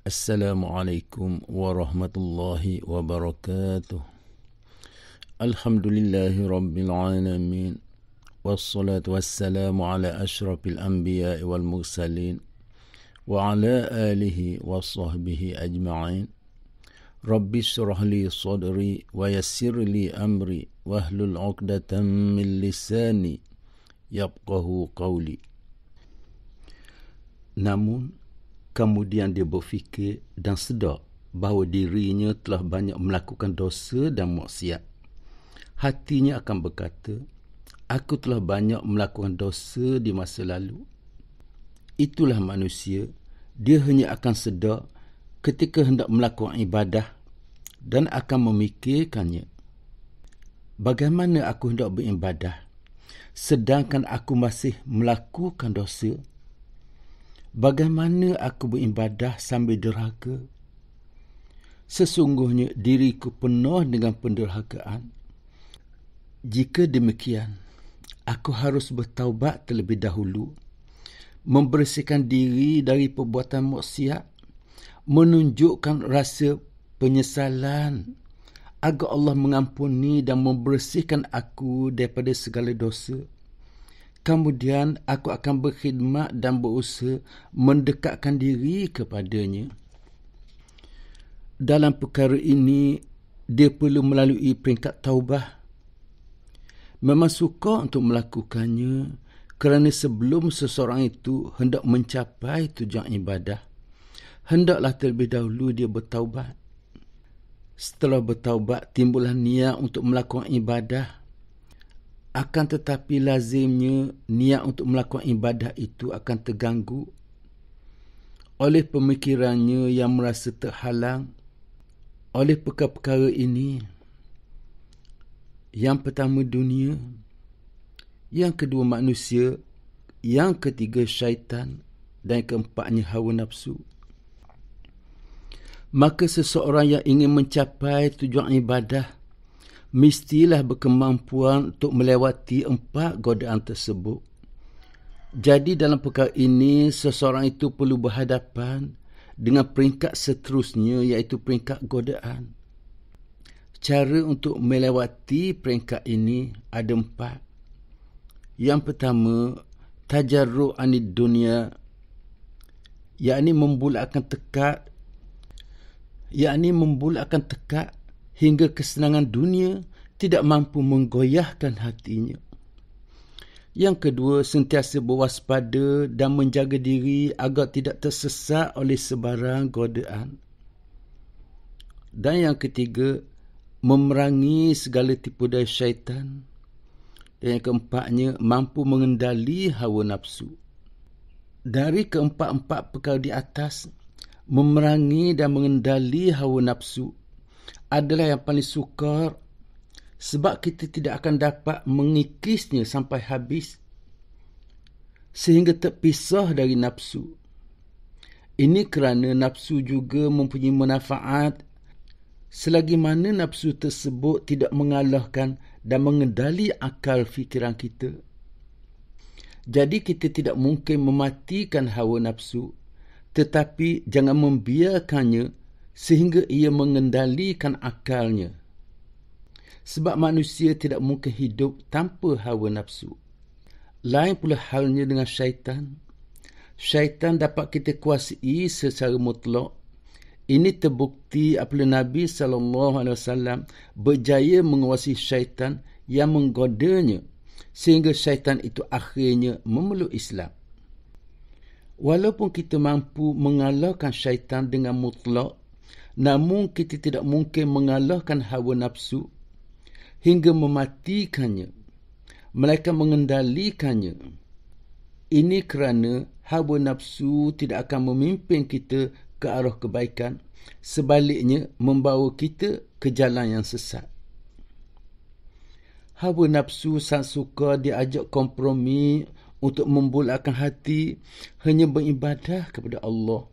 Assalamualaikum warahmatullahi wabarakatuh. Alhamdulillahi rabbil alamin. Wassalatu wassalamu ala ashrafil anbiya'i wal mursalin wa ala alihi wa sahbihi ajma'in. Rabbi shrah li sadri wa yassir li amri wahlul 'uqdatam min lisani yafqahu qawli. Namun kemudian dia berfikir dan sedar bahawa dirinya telah banyak melakukan dosa dan maksiat. Hatinya akan berkata, aku telah banyak melakukan dosa di masa lalu. Itulah manusia, dia hanya akan sedar ketika hendak melakukan ibadah dan akan memikirkannya. Bagaimana aku hendak beribadah sedangkan aku masih melakukan dosa? Bagaimana aku beribadah sambil derhaka? Sesungguhnya diriku penuh dengan penderhakaan. Jika demikian, aku harus bertaubat terlebih dahulu, membersihkan diri dari perbuatan maksiat, menunjukkan rasa penyesalan agar Allah mengampuni dan membersihkan aku daripada segala dosa. Kemudian aku akan berkhidmat dan berusaha mendekatkan diri kepadanya. Dalam perkara ini, dia perlu melalui peringkat taubah. Memang sukar untuk melakukannya kerana sebelum seseorang itu hendak mencapai tujuan ibadah, hendaklah terlebih dahulu dia bertaubat. Setelah bertaubat, timbullah niat untuk melakukan ibadah. Akan tetapi lazimnya niat untuk melakukan ibadah itu akan terganggu oleh pemikirannya yang merasa terhalang oleh perkara-perkara ini. Yang pertama dunia, yang kedua manusia, yang ketiga syaitan, dan keempatnya hawa nafsu. Maka seseorang yang ingin mencapai tujuan ibadah mestilah berkemampuan untuk melewati 4 godaan tersebut. Jadi dalam perkara ini, seseorang itu perlu berhadapan dengan peringkat seterusnya, iaitu peringkat godaan. Cara untuk melewati peringkat ini ada 4. Yang pertama, tajarru' anid dunia, yakni membulakkan tekad hingga kesenangan dunia tidak mampu menggoyahkan hatinya. Yang kedua, sentiasa berwaspada dan menjaga diri agar tidak tersesat oleh sebarang godaan. Dan yang ketiga, memerangi segala tipu daya syaitan. Dan yang keempatnya, mampu mengendali hawa nafsu. Dari keempat-empat perkara di atas, memerangi dan mengendali hawa nafsu adalah yang paling sukar, sebab kita tidak akan dapat mengikisnya sampai habis sehingga terpisah dari nafsu. Ini kerana nafsu juga mempunyai manfaat selagi mana nafsu tersebut tidak mengalahkan dan mengendali akal fikiran kita. Jadi kita tidak mungkin mematikan hawa nafsu, tetapi jangan membiarkannya sehingga ia mengendalikan akalnya. Sebab manusia tidak mungkin hidup tanpa hawa nafsu. Lain pula halnya dengan syaitan. Syaitan dapat kita kuasai secara mutlak. Ini terbukti apabila Nabi SAW berjaya menguasai syaitan yang menggodanya, sehingga syaitan itu akhirnya memeluk Islam. Walaupun kita mampu mengalahkan syaitan dengan mutlak, namun kita tidak mungkin mengalahkan hawa nafsu hingga mematikannya, melainkan mengendalikannya. Ini kerana hawa nafsu tidak akan memimpin kita ke arah kebaikan, sebaliknya membawa kita ke jalan yang sesat. Hawa nafsu sangat suka diajak kompromi untuk membulakkan hati hanya beribadah kepada Allah.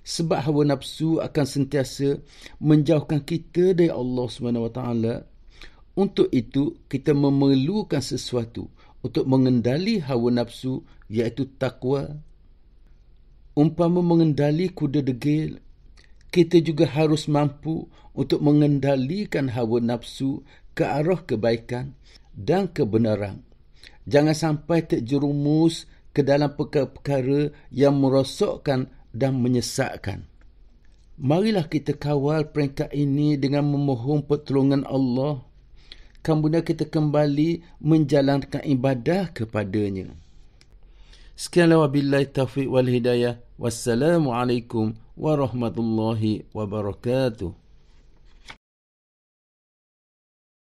Sebab hawa nafsu akan sentiasa menjauhkan kita dari Allah SWT. Untuk itu, kita memerlukan sesuatu untuk mengendali hawa nafsu, iaitu taqwa. Umpama mengendali kuda degil, kita juga harus mampu untuk mengendalikan hawa nafsu ke arah kebaikan dan kebenaran. Jangan sampai terjerumus ke dalam perkara-perkara yang merosakkan dan menyesatkan. Marilah kita kawal peringkat ini dengan memohon pertolongan Allah. Kemudian kita kembali menjalankan ibadah kepadanya. Sekianlah wabillahi taufiq wal hidayah. Wassalamualaikum warahmatullahi wabarakatuh.